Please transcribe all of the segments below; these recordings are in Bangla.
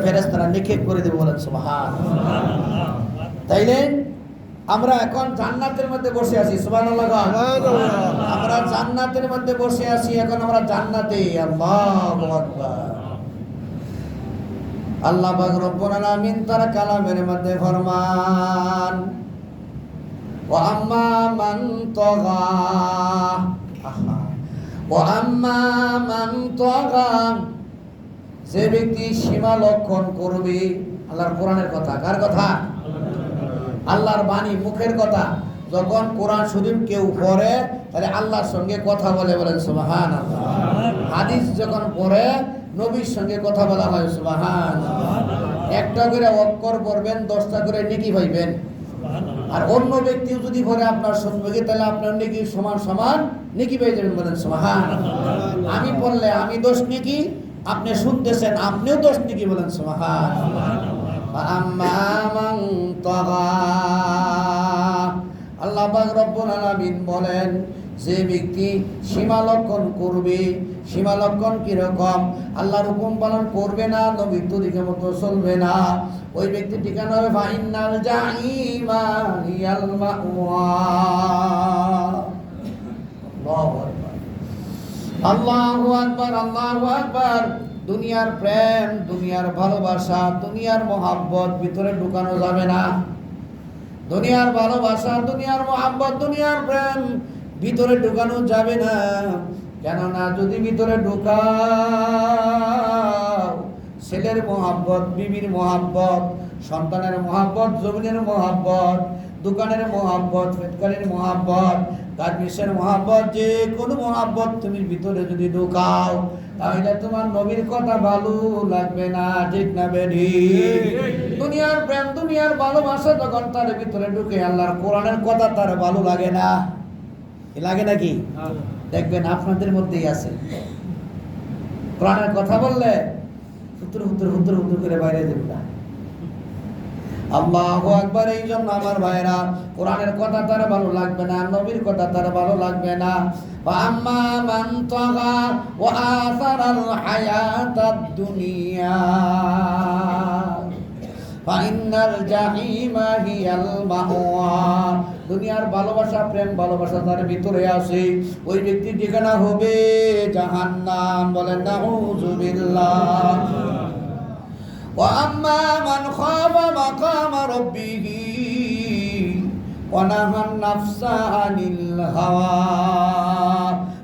ফেরেশতারা নিক্ষেপ করে দেবে, বলেন সুবহানাল্লাহ। তাইলে আমরা এখন জান্নাতের মধ্যে বসে আছি, সুবহানাল্লাহ। আমরা জান্নাতের মধ্যে বসে আছি, এখন আমরা জান্নাতে। আল্লাহু আকবার। আল্লাহ পাক রব্বুল আলামিন তার কালামের মধ্যে ফরমান, ওয়া আম্মা মান তাগা, ওয়া আম্মা মান তাগা, যে ব্যক্তি সীমা লঙ্ঘন করবে। আল্লাহর কোরআনের কথা, কার কথা? আল্লাহর বাণী, মুখের কথা। যখন কোরআন শরীফ কেউ পড়ে তাহলে আল্লাহর সঙ্গে কথা বলে, বলেন সুবহানাল্লাহ। হাদিস যখন পড়ে নবীর সঙ্গে কথা বলা হয়, সুবহানাল্লাহ। একটা করে অক্ষর পড়বেন, 10টা করে নেকি পাইবেন। আর অন্য ব্যক্তিও যদি পড়ে আপনার সঙ্গে, তাহলে আপনার নেকি সমান সমান নেকি পেয়ে যাবেন, বলেন সুবহানাল্লাহ। আমি পড়লে আমি 10 নেকি, আপনি শুনতেছেন আপনিও 10 নেকি, বলেন সুবহানাল্লাহ। আম্মা মান তাগা, আল্লাহ পাক রব্বুল আলামিন বলেন, যে ব্যক্তি সীমা লঙ্ঘন করবে। সীমা লঙ্ঘন কিরকম? আল্লাহর হুকুম পালন করবে না, নবীর তরিকা মতো চলবে না, ওই ব্যক্তি ঠিকানা হবে ফাইনাল জাহিমা হিয়াল মাওয়া। আল্লাহু আকবার, আল্লাহু আকবার, আল্লাহু আকবার। দুনিয়ার প্রেম, দুনিয়ার ভালোবাসা, দুনিয়ার মহাব্বত ভিতরে ঢুকানো যাবে না। দুনিয়ার ভালোবাসা, দুনিয়ার মহাব্বত, দুনিয়ার প্রেম ভিতরে ঢুকানো যাবে না। কেননা যদি ভিতরে ঢুকাও, ছেলের মহাব্বত, বিবির মহাব্বত, সন্তানের মহাব্বত, জমিনের মহাব্বত, দোকানের মহাব্বত, ফেটকারির মহাব্বত, গার্মেন্টসের মহাব্বত, যে কোনো মহাব্বত তুমি ভিতরে যদি ঢুকাও, তাহলে তোমার নবীর কথা ভালো লাগবে না, ঠিক না বেরি? দুনিয়ার প্রেম, দুনিয়ার ভালোবাসা যখন তার ভিতরে ঢুকে, আল্লাহর কোরআনের কথা তার ভালো লাগে না। লাগে নাকি? দেখবেন আপনাদের মধ্যেই আছে, কোরআনের কথা বললে হুতুর হুতুর হুতুর হুতুর করে বাইরে দেবে না। আল্লাহু আকবার। এই জন্য আমার ভাইরা, কোরআনের কথা তার ভালো লাগবে না, নবীর কথা তার ভালো লাগবে না। আম্মা মান তাগা ওয়া আসারাল হায়াতাদ দুনিয়া ফাইনাল জাহিমা হিয়াল মাওয়া। দুনিয়ার ভালোবাসা, প্রেম ভালোবাসা তার ভিতরে আছে, ওই ব্যক্তির ঠিকানা হবে জাহান্নাম, বলেন নাউযুবিল্লাহ। ওয়া আম্মা মান খাফা মাকামা রাব্বিহি ওয়া নাহান নাফসা আনিল হাওয়া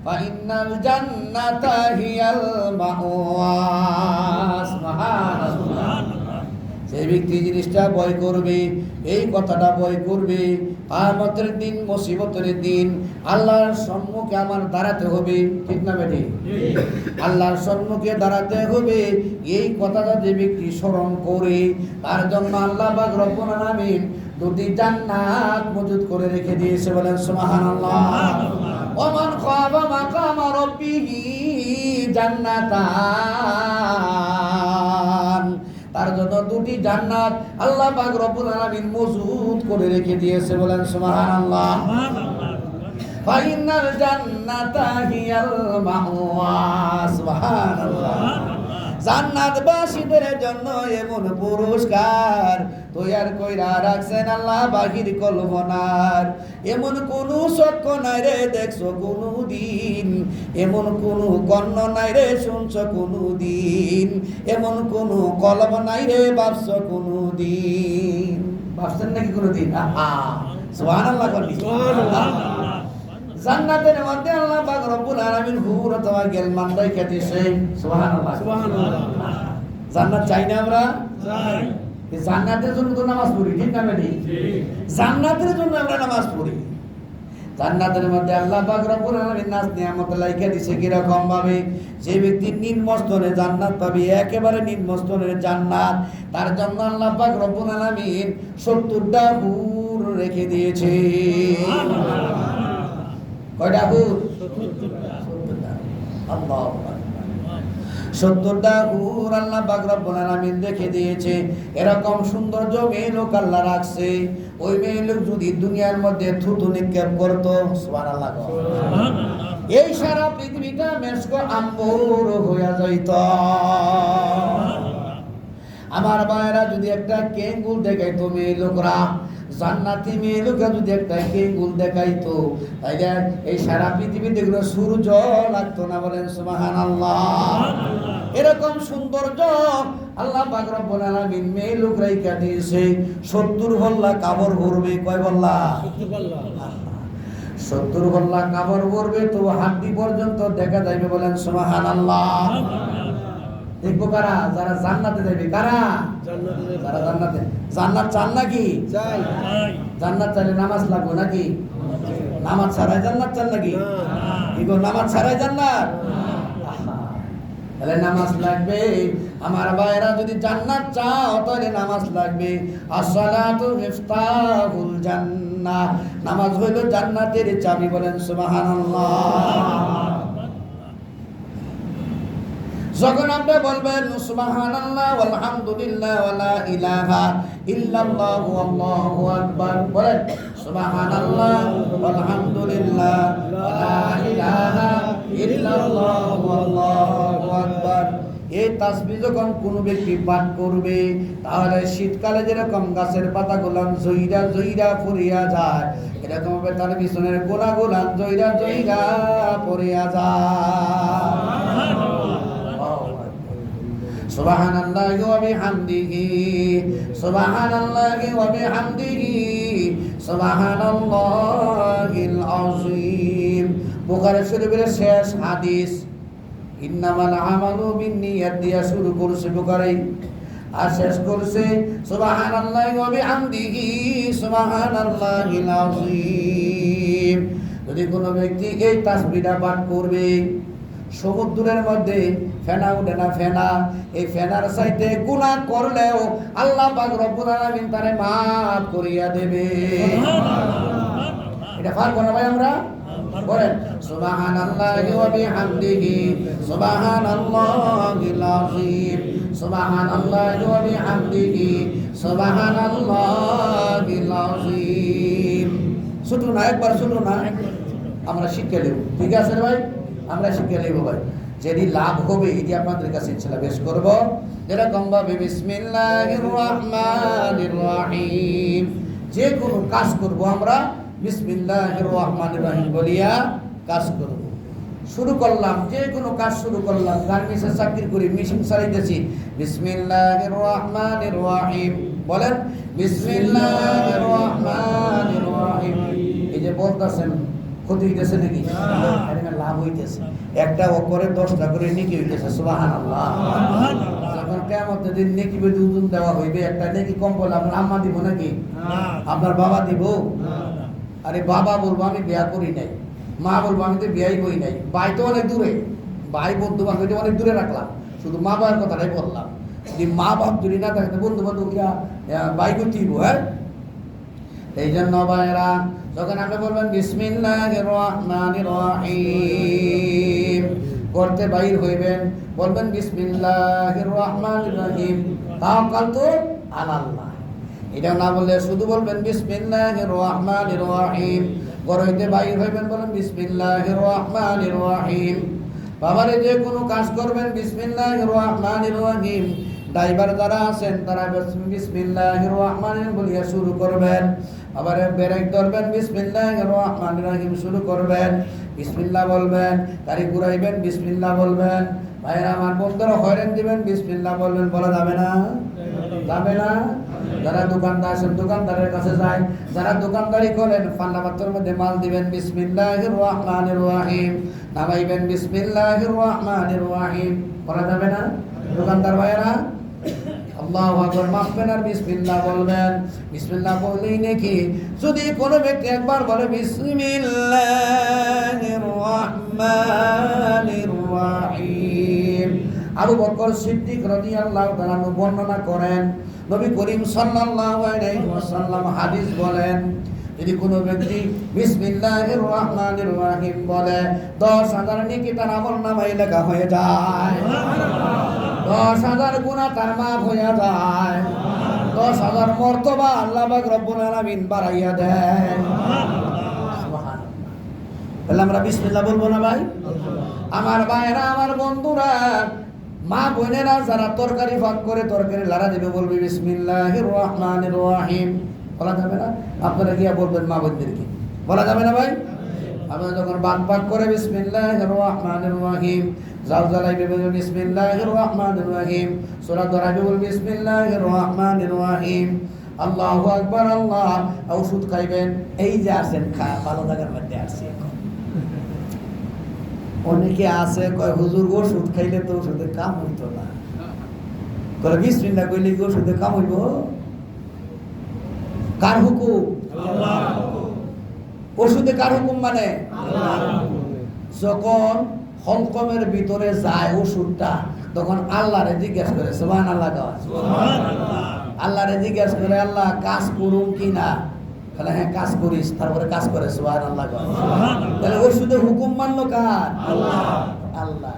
ফাইনাল জান্নাতা হিয়াল মাওয়া। সুবহানাল্লাহ। যে ব্যক্তি জিনিসটা ভয় করবে, এই কথাটা ভয় করবে, কিয়ামতের দিন, মুসিবতের দিন আল্লাহর সম্মুখে আমার দাঁড়াতে হবে, ঠিক না বেটি? আল্লাহর সম্মুখে দাঁড়াতে হবে, এই কথাটা যে ব্যক্তি স্মরণ করে, তার জন্য আল্লাহ পাক রব্বুল আলামিন 2টি জান্নাত মজুদ করে রেখে দিয়েছে, বলেন সুবহানাল্লাহ। ওয়া মান খাফা মাকামা রাব্বিহি জান্নাতান, তার জন্য 2টি জান্নাত আল্লাহ পাক রব্বুল আলামিন মজুদ করে রেখে দিয়েছে, বলেন সুবহানাল্লাহ। ফাইনাল জান্নাতা হিয়াল মাওয়া। সুবহানাল্লাহ। জান্নাতবাসীদের জন্য এমন পুরস্কার তৈয়ার কইরা রাখছেন আল্লাহ বাহির কল্পনার। এমন কোন চক্ষু নাই রে দেখছো কোনো দিন, এমন কোন কর্ণ নাই রে শুনছো কোনো দিন, এমন কোন কলব নাই রে ভাবছো কোনো দিন। ভাবছেন নাকি কোনো দিন? সুবহানাল্লাহ, সুবহানাল্লাহ। জান্নাতের মধ্যে আল্লাহ পাক রব্বুল আলামিন হুর অথবা গেলমান রাইখা দিয়েছে, সুবহানাল্লাহ, সুবহানাল্লাহ। জান্নাত চাই না আমরা? চাই। এই জান্নাতের জন্য তো নামাজ পড়ি, ঠিক না বেটি? জান্নাতের জন্য আমরা নামাজ পড়ি। জান্নাতের মধ্যে আল্লাহ পাক রব্বুল আলামিন নাজ নিয়ামত রাইখা দিয়েছে কিরকম ভাবে? যে ব্যক্তি নিম্নস্তরে জান্নাত পাবে, একেবারে নিম্নস্তরের জান্নাত, তার জন্য আল্লাহ পাক রব্বুল আলামিন 70টা হুর রেখে দিয়েছে। কয়টা হুর? 70টা। আল্লাহু আকবার। 70টা হুর আল্লাহ পাক রব্বুল আলামিন রেখে দিয়েছে। এরকম সৌন্দর্য মেয়ে লোক আল্লাহ রাখছে। ওই মেয়ে লোক যদি দুনিয়ার মধ্যে থুতু নিক্ষেপ করতো, সুবহানাল্লাহ, এই সারা পৃথিবীটা মেশক আম্বর হয়ে যাইত। আমার ভাইরা যদি একটা কেঙ্গুল দেখাইতো মেয়ে লোকরা, জান্নাতি মেয়ে লোকরা যদি একটা কেঙ্গুল দেখাইতো, তাইলে এই সারা পৃথিবীতে এগুলো সূর্য লাগতো না। বলেন সুবহানাল্লাহ। এরকম সৌন্দর্য আল্লাহ পাক রব্বুল আলামিন মেয়ে লোকরাই দিয়েছে। 70 বল্লা কাপড় ভরবে। কয় বল্লা? 70 বল্লা কাপড় ভরবে, তো হাড্ডি পর্যন্ত দেখা যাবে। বলেন সুবহানাল্লাহ। দেখবো কারা? যারা জান্নাতে যাবে। কারা? যারা জান্নাতে। জান্নাত চান নাকি? চাই। জান্নাত চাইলে নামাজ লাগবে নাকি? নামাজ ছাড়াই জান্নাত চান নাকি? এগো নামাজ ছাড়াই জান্নাত? তাহলে নামাজ লাগবে। আমার ভাইরা যদি জান্নাত চাও তাহলে নামাজ লাগবে। আসসালাতু মিফতাহুল জান্নাহ। নামাজ হইল জান্নাতের চাবি। বলেন সুবহানাল্লাহ। যখন আপনি বলবেন সুবহানাল্লাহ আলহামদুলিল্লাহ ওয়ালা ইলাহা ইল্লাল্লাহ আল্লাহু আকবার, বলেন সুবহানাল্লাহ আলহামদুলিল্লাহ ওয়ালা ইলাহা ইল্লাল্লাহ আল্লাহু আকবার। এই তাসবিহ যখন কোনো ব্যক্তি পাঠ করবে, তাহলে শীতকালে যেরকম গাছের পাতাগুলো জইরা জইরা পড়িয়া যায়, এরকম ভাবে তার পিছনের গোলাগুলা জইরা জইরা পড়িয়া যায়। সুবহানাল্লাহি ওয়া বিহামদিহি সুবহানাল্লাহি ওয়া বিহামদিহি সুবহানাল্লাহিল আযীম। বুখারী শরীফের শেষ হাদিস। ইন্নামাল আমালু বিন্নিয়াত দিয়া শুরু করছে বুখারী, আর শেষ করছে সুবহানাল্লাহি ওয়া বিহামদিহি সুবহানাল্লাহিল আযীম। যদি কোনো ব্যক্তি এই তাসবিহটা পাঠ করবে, সমুদ্রের মধ্যে ফেনা উঠে না, ফেনা, এই ফেনার চাইতে গুনাহ করলেও আল্লাহ পাক রব্বুল আলামিন তারে মাফ করিয়া দেবে। এটা পারবো না ভাই আমরা? বলেন সুবহানাল্লাহি ওয়া বিহামদিহি সুবহানাল্লাহিল আযীম সুবহানাল্লাহি ওয়া বিহামদিহি সুবহানাল্লাহিল আযীম। শুনুন না, একবার শুনুন না, আমরা শিক্ষা দেব। ঠিক আছে ভাই? আমরা শিক্ষা নেব ভাই। যেটি লাভ হবে এটি আপনাদের কাছে ইনশাআল্লাহ পেশ করব। যেরকম ভাবে বিসমিল্লাহির রহমানির রহিম, যে কোনো কাজ করব আমরা বিসমিল্লাহির রহমানির রহিম বলিয়া কাজ করব। শুরু করলাম, যে কোনো কাজ শুরু করলাম, গার্মেন্টসে চাকরি করি, মেশিন চালাইতেছি, বিসমিল্লাহির রহমানির রহিম বলেন, বিসমিল্লাহির রহমানির রহিম। এই যে বলতেছেন ক্ষতি হইতেছে নাকি? লাভ হইতেছে। একটা অক্ষরে 10টা করে নেকি হইতেছে। সুবহানাল্লাহ। যখন কিয়ামতের দিন নেকি বেদে ওজন দেওয়া হইবে, একটা নেকি কম বলে আপনার আম্মা দিব নাকি? আপনার বাবা দিব? আরে বাবা বলবো আমি বিয়া করি নাই, মা বলবো আমি তো বিয়াই করি নাই, ভাই তো অনেক দূরে, ভাই বন্ধু বান্ধব অনেক দূরে রাখলাম, শুধু মা বাবার কথাটাই বললাম। যদি মা বাপ যদি না থাকে বন্ধু বান্ধব ভাই করতে দিব। হ্যাঁ, এই জন্য ভাইরা যখন আপনি বলবেন বিসমিল্লাহির রহমানির রহিম করতে বাইর হইবেন, বলবেন বিসমিল্লাহির রহমানির রহিম তাওয়াক্কালতু আলাল্লাহ। এটা না বললে শুধু বলবেন বিসমিল্লাহির রহমানির রহিম। ঘর হইতে বাইর হইবেন, বলেন বিসমিল্লাহির রহমানির রহিম। বাবারে যে কোনো কাজ করবেন বিসমিল্লাহির রহমানির রহিম। ড্রাইভার যারা আছেন তারা বিসমিল্লাহির রহমানির বলিয়া শুরু করবেন। আবার ব্রেক ধরবেন, বিসমিল্লাহির রহমানির রহিম শুরু করবেন, বিসমিল্লাহ বলবেন। গাড়ি ঘুরাইবেন, বিসমিল্লাহ বলবেন। ভাইরা আমার বন্ধুরা হয়রান দিবেন, বিসমিল্লাহ বলবেন। বলা যাবে না? যাবে না? যারা দোকানদার আছেন দোকানদারের কাছে যায়, যারা দোকানদারি করেন পাল্লা পাত্রের মধ্যে মাল দিবেন, বিসমিল্লাহির রহমানির রহিম। নামাইবেন, বিসমিল্লাহির রহমানির রহিম। বলা যাবে না? দোকানদার ভাইরা আল্লাহু আকবার মাপবেন আর বিসমিল্লাহ বলবেন। বিসমিল্লাহ বললেই নাকি যদি কোনো ব্যক্তি একবার বলে বিসমিল্লাহির রহমানির রহিম। আবু বকর সিদ্দিক রাদিয়াল্লাহু তাআলা বর্ণনা করেন, নবী করিম সাল্লাল্লাহু আলাইহি ওয়াসাল্লাম হাদিস বলেন, যদি কোনো ব্যক্তি বিসমিল্লাহির রহমানির রহিম বলে 10,000 নেকি তার আমলনামায় লেখা হয়ে যায়। 10,000 গুনাহ তার মাফ হয়ে যায়। 10,000 মর্তবা আল্লাহ পাক রব্বুল আলামিন বাড়াইয়া দেন। সুবহানাল্লাহ। তাহলে আমরা বিসমিল্লাহ বলবো না ভাই? আমার ভাইরা, আমার বন্ধুরা, মা বোনেরা যারা তরকারি ভাগ করে তরকারি লাড়া দিবে বলবে বিসমিল্লাহির রহমানির রহিম। বলা যাবে না? আপনারা গিয়া বলবেন মা বোনদেরকে, বলা যাবে না ভাই? আপনারা যখন ভাগ করে বিসমিল্লাহির রহমানির রহিম, জাল জ্বালাইবে বলবে বিসমিল্লাহির রহমানির রহিম, সূরা ধরাইবে বলবে বিসমিল্লাহির রহমানির রহিম, আল্লাহু আকবার। আল্লাহ ওষুধ খাইবেন, এই যে আসেন ভালো জায়গার মধ্যে আসছে। অনেকে আছে কয় হুজুর ওষুধ খাইলে তো ওষুধে কাম হইতো না, কয় বিসমিল্লাহ কইলে কি ওষুধে কাম হইব? কার হুকুম? আল্লাহর হুকুম। ওষুধে কার হুকুম মানে? আল্লাহর হুকুম। যখন হলকমের ভিতরে যায় ওষুধটা, তখন আল্লাহরে জিজ্ঞেস করে, সুবহানাল্লাহ কয়, সুবহানাল্লাহ। আল্লাহরে জিজ্ঞেস করে, আল্লাহ কাজ করুম কিনা? তাহলে হ্যাঁ কাজ করিস, তারপরে কাজ করে, সুবহানাল্লাহ কয়, সুবহানাল্লাহ। তাহলে ওষুধে হুকুম মানলো কার? আল্লাহ। আল্লাহ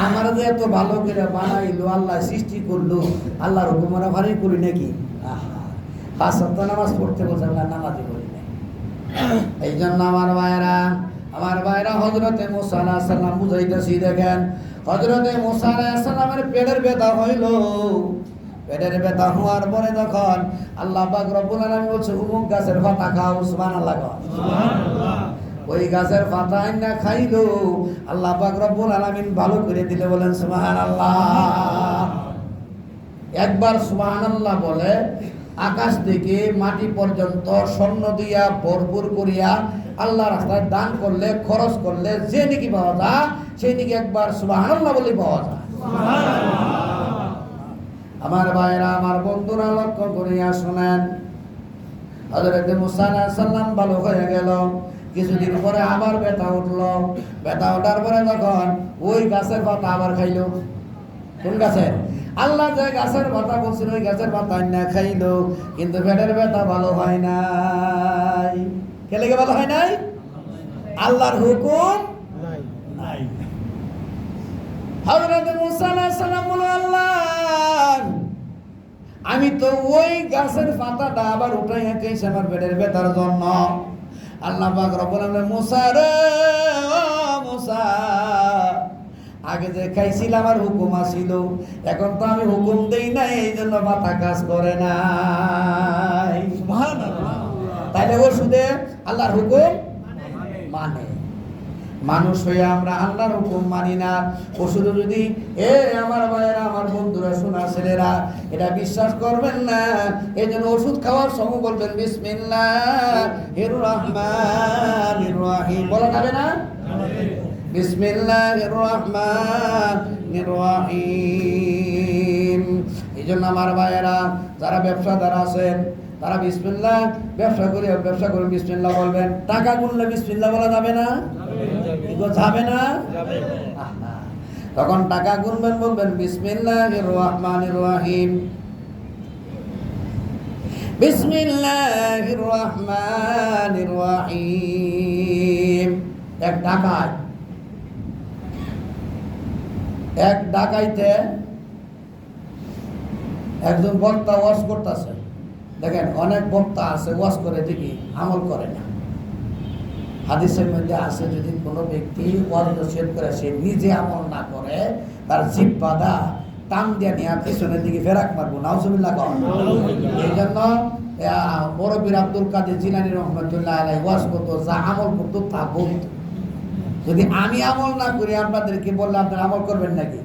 আমার যে এত ভালো করে বানাইলো, আল্লাহ সৃষ্টি করলো, আল্লাহর হুকুম আমরা ভারী করি নাকি? পাঁচ সপ্তাহ নামাজ পড়তে বলছে, আমরা নামাজই করি না। এই জন্য আমার ভাইরা হযরতে মুসা আলাইহিস সালাম বুঝাইতেছি, দেখেন হযরতে মুসা আলাইহিস সালামের পেটের ব্যথা হইল। পেটের ব্যথা হওয়ার পরে যখন আল্লাহ পাক রব্বুল আলামিন বলছে অমুক গাছের পাতা খাও, সুবহানাল্লাহ সুবহানাল্লাহ, ওই গাছের পাতা আইনা খাইলো, আল্লাহ পাক রব্বুল আলামিন ভালো করে দিলে, বলেন সুবহানাল্লাহ। একবার সুবহানাল্লাহ বলে আকাশ থেকে মাটি পর্যন্ত স্বর্ণ দিয়া ভরপুর করিয়া আল্লাহ রাস্তায় দান করলে, খরচ করলে যে নাকি পাওয়া যায়, সেই নাকি একবার সুবহানাল্লাহ বলে পাওয়া যায়। আমার ভাইরা, আমার বন্ধুরা, লক্ষ্য করিয়া শুনেন, হযরত মুসা আলাইহিস সালাম ভালো হয়ে গেল। কিছুদিন পরে আবার ব্যথা উঠলো। ব্যথা ওঠার পরে যখন ওই গাছের পাতা আবার খাইলো। কোন গাছের? আল্লাহ যে গাছের পাতা বলছিল ওই গাছের পাতা না খাইলো, কিন্তু পেটের ব্যথা ভালো হয় নাই। কে লেগে ভালো হয় নাই? আল্লাহর হুকুম নাই। হযরত মুসা আলাইহিস সালাম বলল, আল্লাহ আমি তো ওই গাছের পাতাটা আবার উঠাইয়া খাইছি আমার পেটের ব্যথার জন্য। আল্লাহ পাক রব্বুল আলামিন, মুসা রে ও মুসা, আগে যে খাইছিলাম আমার হুকুম আসিল, এখন তো আমি হুকুম দেই নাই, এই জন্য মাথা কাজ করে নাই। সুবহানাল্লাহ। তাইলে ওষুধে আল্লাহর হুকুম মানে। মানুষ হয়ে আমরা আল্লাহর হুকুম মানি না। ওষুধে যদি আমার ভাইয়েরা, আমার বন্ধুরা, শোনা ছেলেরা, এটা বিশ্বাস করবেন না। এই জন্য ওষুধ খাওয়ার সময় বলবেন বিসমিল্লাহির রহমানির রহিম। বলা যাবে না? বিসমিল্লাহির রহমানির রহিম। এই জন্য আমার ভাইয়েরা, যারা ব্যবসাদার আছেন, তারা বিসমিল্লাহ ব্যবসা করে বিসমিল্লাহ বলবেন। টাকা গুনলে বিসমিল্লাহ বলা যাবে না? যাবে না? তখন টাকা গুনবেন, বলবেন বিসমিল্লাহির রহমানির রহিম, বিসমিল্লাহির রহমানির রহিম। এক ডাকাইতে একজন বক্তা ওয়াজ করতেছে। দেখেন অনেক বক্তা আছে ওয়াজ করে দেখি আমল করে না। হাদিসের মধ্যে আছে, যদি কোনো ব্যক্তি ওয়াজ নসিহত করে সে নিজে আমল না করে, তার জিহ্বাটা টান দিয়ে নিয়ে পিছনের দিকে ফেরাক মারবো, নাউজুবিল্লাহ। এই জন্য মুরব্বী আব্দুল কাদের জিলানী রহমাতুল্লাহ আলাইহি ওয়াজ করতো, যা আমল করতো তা বলতো। যদি আমি আমল না করি আপনাদেরকে বললে আপনারা আমল করবেন নাকি?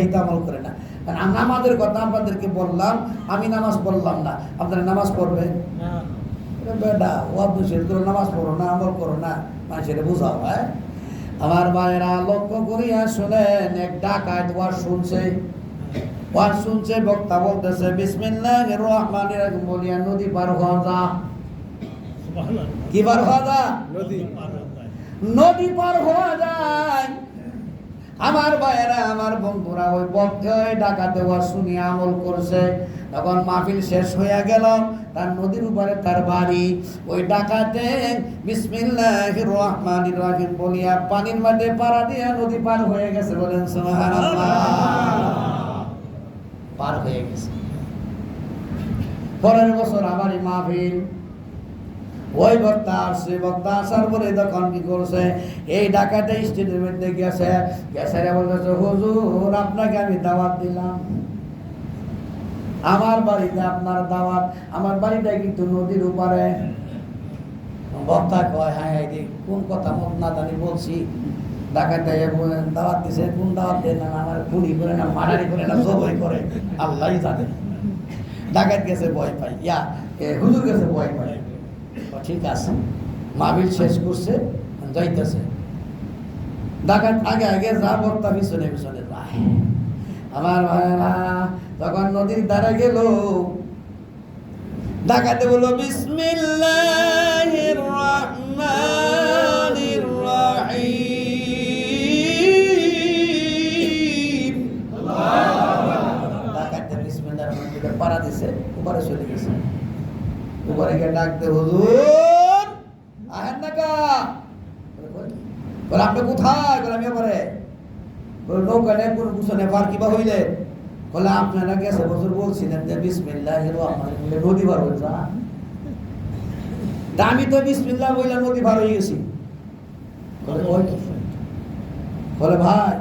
এই তো আমল করে না। কারণ নামাজের কথা আপনাদেরকে বললাম, আমি নামাজ পড়লাম না, আপনারা নামাজ পড়বেন? বেটা ওয়াজ নসিহত করো, নামাজ পড়ো না, আমল করো না, মানুষের বুঝাও। হ্যাঁ আমার ভাইয়েরা, লক্ষ্য করিয়া শুনেন, এক ডাকাত ওয়াজ শুনছে, বক্তা বলতেছে বিসমিল্লাহির রহমানির রহিম বলিয়া নদী পার হওয়া যা। কি পার হওয়া যা? নদী পার হওয়া যায়। আমার ভাইয়েরা, আমার বন্ধুরা, ওই বক্তা ওই ডাকাতে ওয়াজ শুনিয়া আমল করছে। তখন মাহফিল শেষ হইয়া গেল, তার নদীর উপরে তার বাড়ি। ওই ডাকাতে বিসমিল্লাহির রহমানির রহিম বলিয়া পানির মধ্যে পাড়া দিয়া নদী পার হয়ে গেছে। বলেন সুবহানাল্লাহ। পার হয়ে গেছে। পরের বছর আবারই মাহফিল। ওই বক্তা আসছে, বক্তা আসার পরে তখন কি করছে, এই ডাকাতে স্টেজের মধ্যে গেছে, গেছে বলতেছে হুজুর আপনাকে আমি দাওয়াত দিলাম, আমার বাড়িতে আপনার দাওয়াত, আমার বাড়িটা কিন্তু নদীর উপরে। বক্তা কয় হ্যাঁ কোন কথা মত না জানি বলছি, ডাকাতে দাওয়াত দিছে, কোন দাওয়াত দেন না, আমার খুনি করে না, মারারি করে না, জবাই করে আল্লাহই জানে। ডাকাত গেছে ভয় পাই, হুজুর গেছে ভয় পাই। ঠিক আছে, মাহফিল শেষ করছে, যাইতেছে। ডাকাত আগে আগে যা, বক্তা পিছনে পিছনে যায়। আমার ভাইরা তখন নদীর ধারে গেল, ডাকাতে বলল বিসমিল্লাহির রহমানির রহিম। ডাকাতে বিসমিল্লাহির রহমানির পাড়া দিছে, উপরে চলে গেছে। উপরে গিয়ে ডাকতে হুজুর আহেন না কা, বলে আপনি কোথায়, বলে আমি উপরে, বলে নৌকা নেই কোন কুশনে পার কিবা হইলে, বলে আপনারা গেছে বছর বলছিলেন যে বিসমিল্লাহির রহমানির রহিম নদী পার হয়ে যা, আমি তো বিসমিল্লাহ বললাম নদী পার হয়ে গেছি। বলে ভাই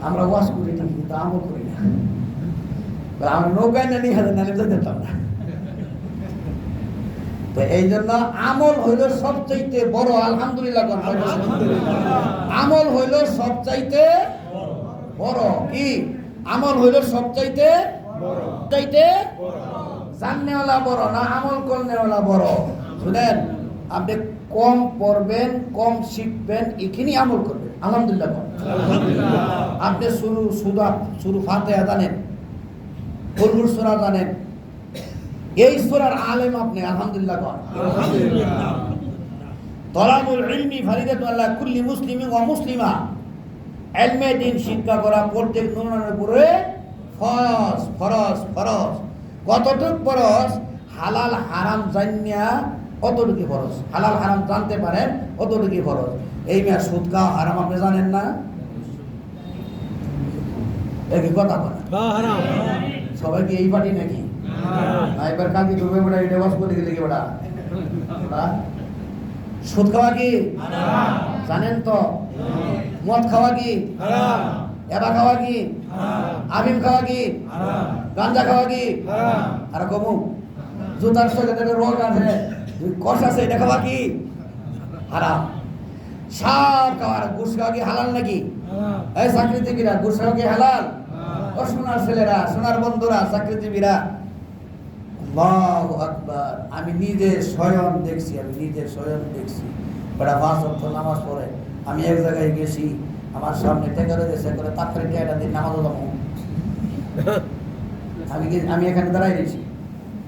আমরা ওয়াজ করি না, কিন্তু আমল করি না, আমরা নৌকায় না নিয়ে নালে যেতাম না। তো এই জন্য আমল হইল সবচাইতে বড়, আলহামদুলিল্লাহ। আমল হইল সবচাইতে বড়, কি আমল হইল সবচাইতে চাইতে জাননেওয়ালা বড় না আমল করনেওয়ালা বড়? শুনেন, আপনি কম পড়বেন, কম শিখবেন, এখানে আমল করবেন, আলহামদুলিল্লাহ। আপনি শুরু ফাতিহা জানেন, কুল সূরা জানেন, এই সূরার আলেম আপনি, আলহামদুলিল্লাহ। তলাবুল ইলমি ফারিদাতুন আলা কুল্লি মুসলিমিন ওয়া মুসলিমা, ইলমে দ্বীন শিক্ষা করা প্রত্যেক মুমিনের উপরে ফরজ। ফরজ ফরজ কতটুকু ফরজ? হালাল হারাম জানিয়া অতটুকু ফরজ, হালাল হারাম জানতে পারেন অতটুকু ফরজ। এই মেয়ে সুদ খাওয়া হারাম আপনি জানেন না? একই কথা বলে সবাই কি এই পার্টি নাকি? এবার কালকে তুমি বেটা এটা বাস করে গেলে কি বেটা, সুদ খাওয়া কি জানেন তো? মদ খাওয়া কি? এবা খাওয়া কি? আফিম খাওয়া কি? গাঞ্জা খাওয়া কি? আর কমু জুতার সঙ্গে রোগ আছে, কষ আছে, এটা খাওয়া কি হারাম। সাপ খাওয়ার, ঘুষ খাওয়া কি হালাল নাকি? এই চাকরিজীবীরা ঘুষ খাওয়া কি হালাল? ও সোনার ছেলেরা, সোনার বন্ধুরা, চাকরিজীবীরা, আল্লাহু আকবার। আমি নিজে স্বয়ং দেখছি, বেটা 5 ওয়াক্ত নামাজ পড়ে। আমি এক জায়গায় গেছি, আমার সামনে টেকারে দেশে করে তারপরে টেকাটা দিন নামাজও যাবো। আমি এখানে দাঁড়াই রয়েছি,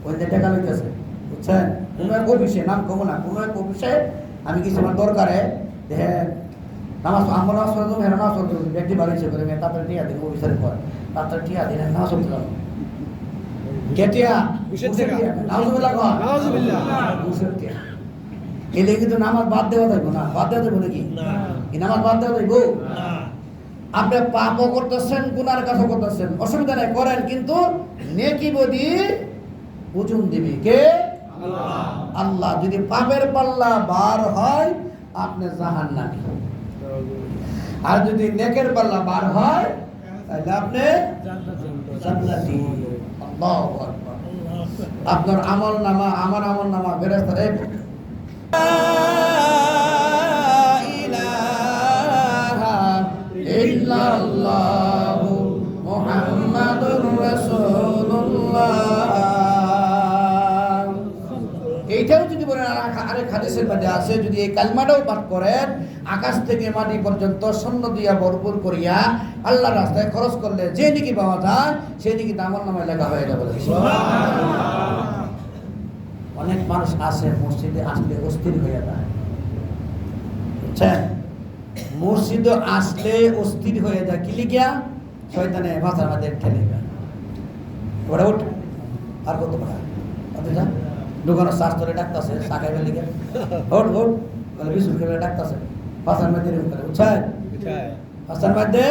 ওই যে টেকা লইতেছে, বুঝছেন? কোনো এক অফিসে, নাম কমো না, কোনো এক অফিসে আমি কিছু আমার দরকারে নামাজ, আমার নামাজ পড়ে তুমি নামাজ পড়তে ব্যক্তি বাড়িছে করে মেয়ে তারপরে টিয়া দিন অফিসের পর, তারপরে টিয়া দিন নামাজ পড়তে যাবো। এলে কিন্তু নামাজ বাদ দেওয়া যাইবো না, বাদ দেওয়া যাইবো নাকি? নামাজ বাদ দেওয়া যাইবো? আপনি পাপও করতেছেন, গুনার কাজও করতেছেন, অসুবিধা নেই, করেন, কিন্তু নেকি বদি ওজন দিবে কে? আল্লাহ। যদি পাপের পাল্লা বার হয় আপনি জাহান্নামী, আর যদি নেকের পাল্লা বার হয় তাহলে আপনি জান্নাতি। আল্লাহু আকবার। আপনার আমল নামা, আমার আমল নামা ফেরেশতারা ইল্লাল্লাহু মুহাম্মাদুর রাসূলুল্লাহ। এইটাও যদি বলেন, আরেক হাদিসের মধ্যে আছে, যদি এই কালমাটাও পাঠ করেন, আকাশ থেকে মাটি পর্যন্ত স্বর্ণ দিয়া ভরপুর করিয়া আল্লাহর রাস্তায় খরচ করলে যে নেকি পাওয়া যায়, সেই নেকি আমল নামায় লেখা হয়ে যাবে। অনেক মানুষ আছে মসজিদে আসলে অস্থির হয়ে যায়, বুঝছেন? মসজিদে আসলে অস্থির হয়ে যায়, কি লিখিয়া? শয়তানে মাথার মধ্যে ঠেলে ওটা উঠ, আর কত পারা যা দোকানের চাষ ধরে ডাকতেছে, শাখায় লিখে ওট ওট বলে বিশুর খেলে ডাকতেছে, মাথার মধ্যে এরকম করে, বুঝছেন? মাথার মধ্যে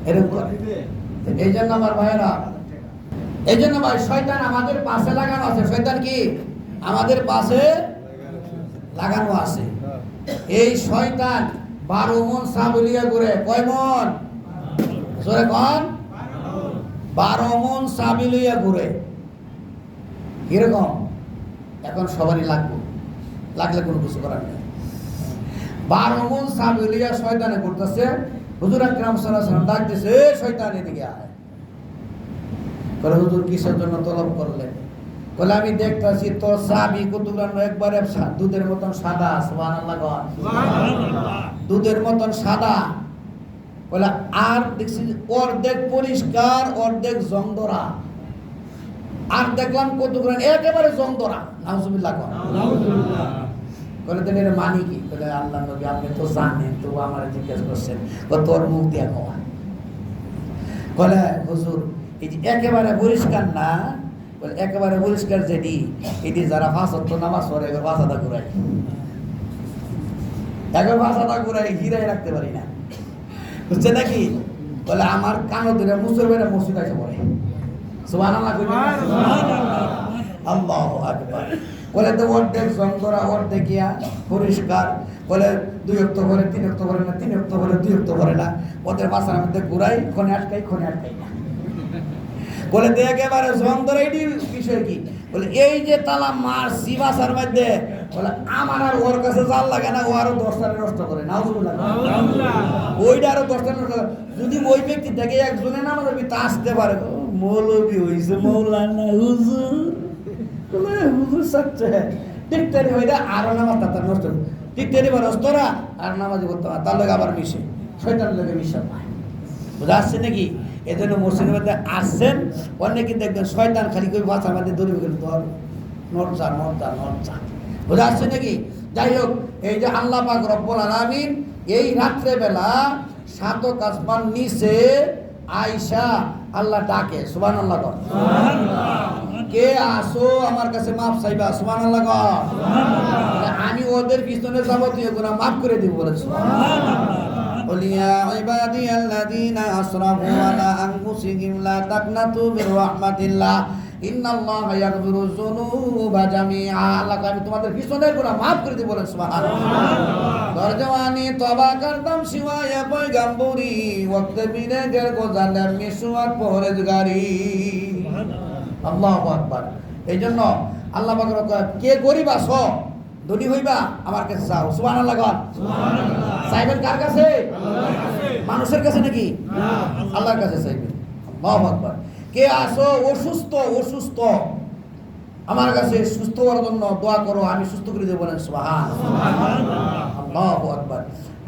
এরকম করে। এই জন্য আমার ভাইয়েরা, এই জন্য ভাই শয়তান আমাদের পাশে লাগানো আছে। শয়তান কি? আমাদের পাশে লাগানো আছে। এই শয়তান 12 মন সাবলিয়া ঘুরে, কয় মন জোরে কোন? 12 মন সাবলিয়া ঘুরে। এরকম এখন সবারই লাগলে কোনো কিছু করার নেই। 12 মন সাবলিয়া শয়তানে করতেছে। হুজুর আকরাম সাল্লাল্লাহু আলাইহি ওয়াসাল্লাম ডাক দিয়েছে, এ শয়তান এদিকে আয়। বলে হুজুর কিসের জন্য তলব করলেন? বলে আমি দেখতাছি তোর চাবি কতগুলো একবারে দুধের মতন সাদা। সুবহানাল্লাহ, সুবহানাল্লাহ। দুধের মতন সাদা। বলে আর দেখছি অর্ধেক পরিষ্কার অর্ধেক জংধরা। আর দেখলাম কতগুলো একেবারে জংধরা। নাউজুবিল্লাহ, নাউজুবিল্লাহ। বলে তুমি এর মানি কি? বলে আল্লাহ নবী আপনি তো জানেন, তো আমার জিজ্ঞেস করছেন। তোর মুখ দিয়া কওয়া। বলে হুজুর এই যে একেবারে পরিষ্কার না, বলে একেবারে পরিষ্কার যেটি এটি যারা 5 ওয়াক্ত নামাজ পড়ে এবার ভাষাটা ঘুরাই, একবার ভাষাটা ঘুরাই হিরাই রাখতে পারি না, বুঝছে নাকি? বলে আমার কানো ধরে মুসলমানেরা মসজিদ এসে পড়ে। সুবহানাল্লাহ, আল্লাহু আকবার। বলে তো অর্ধেক জংধরা অর্ধেক ইয়া পরিষ্কার। বলে 2 ওয়াক্ত করে 3 ওয়াক্ত করে না, 3 ওয়াক্ত করে 2 ওয়াক্ত করে না। ওদের ভাষার মধ্যে ঘুরাই, ক্ষণে আটকাই না। বলে তো একেবারে জংধরা এটি বিষয় কি? বলে এই যে তালা মারছি ভাষার মধ্যে, বলে আমার আর ওর কাছে জাল লাগে না, ও আরো 10টা নষ্ট করে। নাউজুবিল্লাহ, ওইটা আরো 10টা নষ্ট করে। যদি ওই ব্যক্তি থেকে একজনে না আমাদের তা আসতে পারে, মৌলবি হইছে মৌলানা হুজুর, বলে হুজুর সচ্ছে টিকটারি হইলে আরো নামাজ তার নষ্ট, টিকটারি বা নষ্টরা আর নামাজ করতে পারে, তার লোক আবার মিশে শয়তানের লোকে মিশে পায়। বুঝা আসছে নাকি? এজন্য মসজিদের মধ্যে আসছেন অনেকে দেখবেন শয়তান খালি কই ভাষার মধ্যে দৌড়ে গেল, ধর নড়চা। বুঝা আসছে নাকি? যাই হোক, এই যে আল্লাহ পাক রব্বুল আলামিন এই রাত্রে বেলা 7 আসমান নিচে আয়েশা আল্লাহ ডাকে। সুবহানাল্লাহ, সুবহানাল্লাহ। কে আসো আমার কাছে মাফ চাইবা। সুবহানাল্লাহ, সুবহানাল্লাহ। আমি ওদের পিছনে যাবতীয় গুনাহ মাফ করে দিব। বলে সুবহানাল্লাহ। قل يا عبادي الذين أسرفوا على أنفسهم لا تقنطوا من رحمة الله إن الله يغفر الذنوب جميعا। আল্লাহ আমি তোমাদের পিছনের গুনাহ maaf করে দিব। বলেন সুবহানাল্লাহ। দরজওয়ানি তওবা করতাম সিওয়ায়ে পয়গম্বরি ওয়াক্ত বিনে গের গোজালাম মিসওয়াক পরহেজগারি। সুবহানাল্লাহ, আল্লাহু আকবার। এইজন্য আল্লাহ পাক কে গরিব আছো ধনী হইবা আমার কাছে চাও। সুবহানাল্লাহ, সুবহানাল্লাহ। চাইবেন কার কাছে? আল্লাহর কাছে। মানুষের কাছে নাকি? না, আল্লাহর কাছে চাইবেন। আল্লাহু আকবার। কে আসো অসুস্থ আমার কাছে সুস্থ হওয়ার জন্য দোয়া করো, আমি সুস্থ করে দেব। বলেন সুবহানাল্লাহ, আল্লাহু আকবার।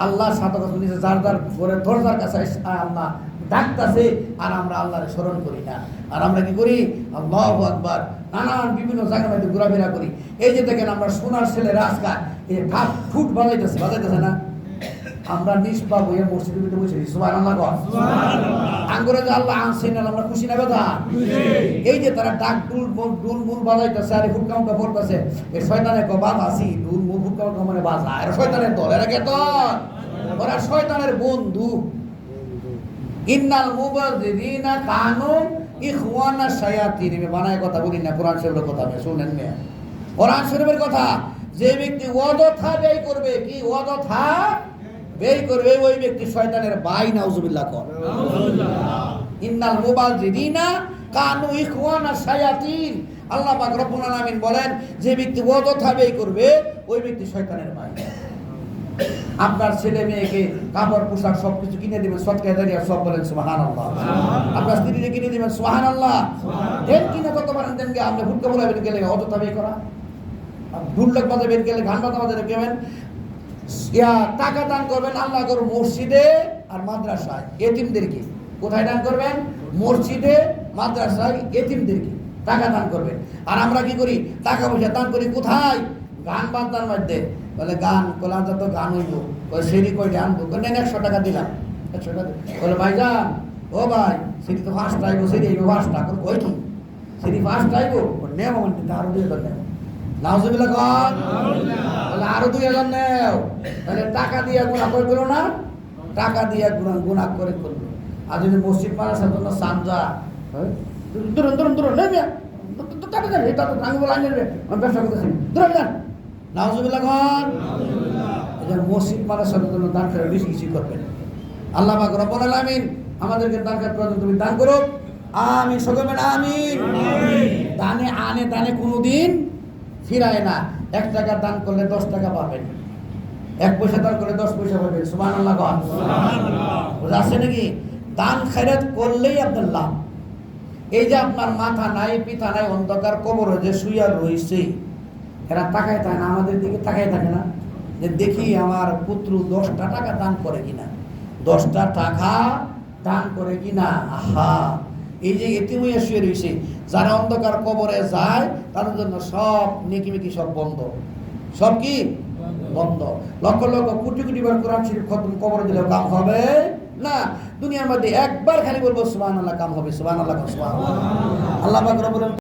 আল্লাহর সাথে কথা বলছে, যার ঘরে দরজার কাছে আল্লাহ ডাকতেছে আর আমরা আল্লাহর স্মরণ করি না। আর আমরা কি করি? আল্লাহু আকবার নানান বিভিন্ন জায়গায় ঘোরাফেরা করি। এই যে দেখেন আমরা সোনার ছেলে রাজকা এই ঠাপ ফুট বাজাইতেছে না, আমরা নিষ্পাপ হয়ে মসজিদের ভিতরে বসে সুবহানাল্লাহ, সুবহানাল্লাহ। আঙ্গুরে যে আল্লাহ আনছেন আমরা খুশি না বেদা? এই যে তারা ডাক ডুল মুল বাজাইতেছে আর ফুট কাউন্টা পড়তেছে, এই শয়তানের কো বাদ আসি ডুল মুল ফুট কাউন্টা মানে বাজা আর শয়তানের দল, এরা কে দল? ওরা শয়তানের বন্ধু। ইন্নাল মুবাযযিরিনা কানু ইখওয়ানা শায়াতিন। আমি বানায় কথা বলি না, কোরআন শরীফের কথা শুনেন না। কোরআন শরীফের কথা, যে ব্যক্তি অযথা ব্যয় করবে, কি অযথা ব্যয় করবে, ওই ব্যক্তি শয়তানের ভাই। নাউজুবিল্লাহ, নাউজুবিল্লাহ। ইন্নাল মুবাযযিরিনা কানু ইখওয়ানা শায়াতিন। আল্লাহ পাক রব্বুল আলামিন বলেন, যে ব্যক্তি অযথা ব্যয় করবে ওই ব্যক্তি শয়তানের ভাই। আপনার ছেলে মেয়েকে কাপড় পোশাক সবকিছু কিনে দিবেন, সদকায়ে দাঁড়িয়ে সব বলেন সুবহানাল্লাহ। আপনার স্ত্রীকে কিনে দিবেন সুবহানাল্লাহ। দেন কিনে কত পারেন দেন, আপনি ফুটকে বলাবেন গেলে অযথা ব্যয় করা, ঢুলক বাজাবেন গেলে গান বাজাবেন কেমন, টাকা দান করবেন আল্লাহ করুন মসজিদে আর মাদ্রাসায় এতিমদেরকে। কোথায় দান করবেন? মসজিদে মাদ্রাসায় এতিমদেরকে টাকা দান করবেন। আর আমরা কি করি? টাকা পয়সা দান করি কোথায়? গান বাজনার মধ্যে। বলে গান কোলা যত গান হইব ওই সেরি কয়টা আনবো, নেন 100 টাকা দিলাম, 100 টাকা। বলে ভাইজান ও ভাই সেটি তো ফার্স্ট আইব, সেটি আইব 5 টাকা। কই কি সেটি ফার্স্ট আইব? নেব মানে আরো 2000 নেব। নাউজুবিল্লাহ, কন বলে আরো 2000 নেও। তাহলে টাকা দিয়ে গুনাহ করে করো না, টাকা দিয়ে গুনাহ করে করলো। আর যদি মসজিদ মাদ্রাসার জন্য সামজা দূর নেবে এটা তো ভাঙবো লাইন নেবে, আমি ব্যবসা করতেছি, ধরে যান। নাউজুবিল্লাহ খান। মসজিদ মাদ্রাসার জন্য দান করে বেশি কিছু করবেন। আল্লাহ পাক রব্বুল আলামিন আমাদেরকে দান করার প্রয়োজন তুমি দান করো। আমিন, সকলে আমিন। দানে আনে দানে কোনোদিন ফিরায় না। 1 টাকা দান করলে 10 টাকা পাবেন, 1 পয়সা দান করলে 10 পয়সা পাবেন। সুবহানাল্লাহ খান। বুঝা আছে নাকি? দান খয়রাত করলেই আপনার লাভ। এই যে আপনার মাথা নাই, পিতা নাই, অন্ধকার কবরে যে শুইয়া রয়েছে, এরা তাকায় থাকে না, আমাদের দিকে তাকায় থাকে না, যে দেখি আমার পুত্র 10টা টাকা দান করে কিনা, 10টা টাকা দান করে কিনা। আহা, এই যে এতিম হইয়া শুয়ে রয়েছে, যারা অন্ধকার কবরে যায় তাদের জন্য সব নেকিমেকি সব বন্ধ, সব কি বন্ধ। লক্ষ লক্ষ কোটি কোটি বার কোরআন শরীফ খতম কবরে দিলেও কাম হবে না। দুনিয়ার মধ্যে একবার খালি বলবো সুবহানাল্লাহ, কাম হবে। সুবহানাল্লাহ, সুবহানাল্লাহ। আল্লাহ পাক রব্বুল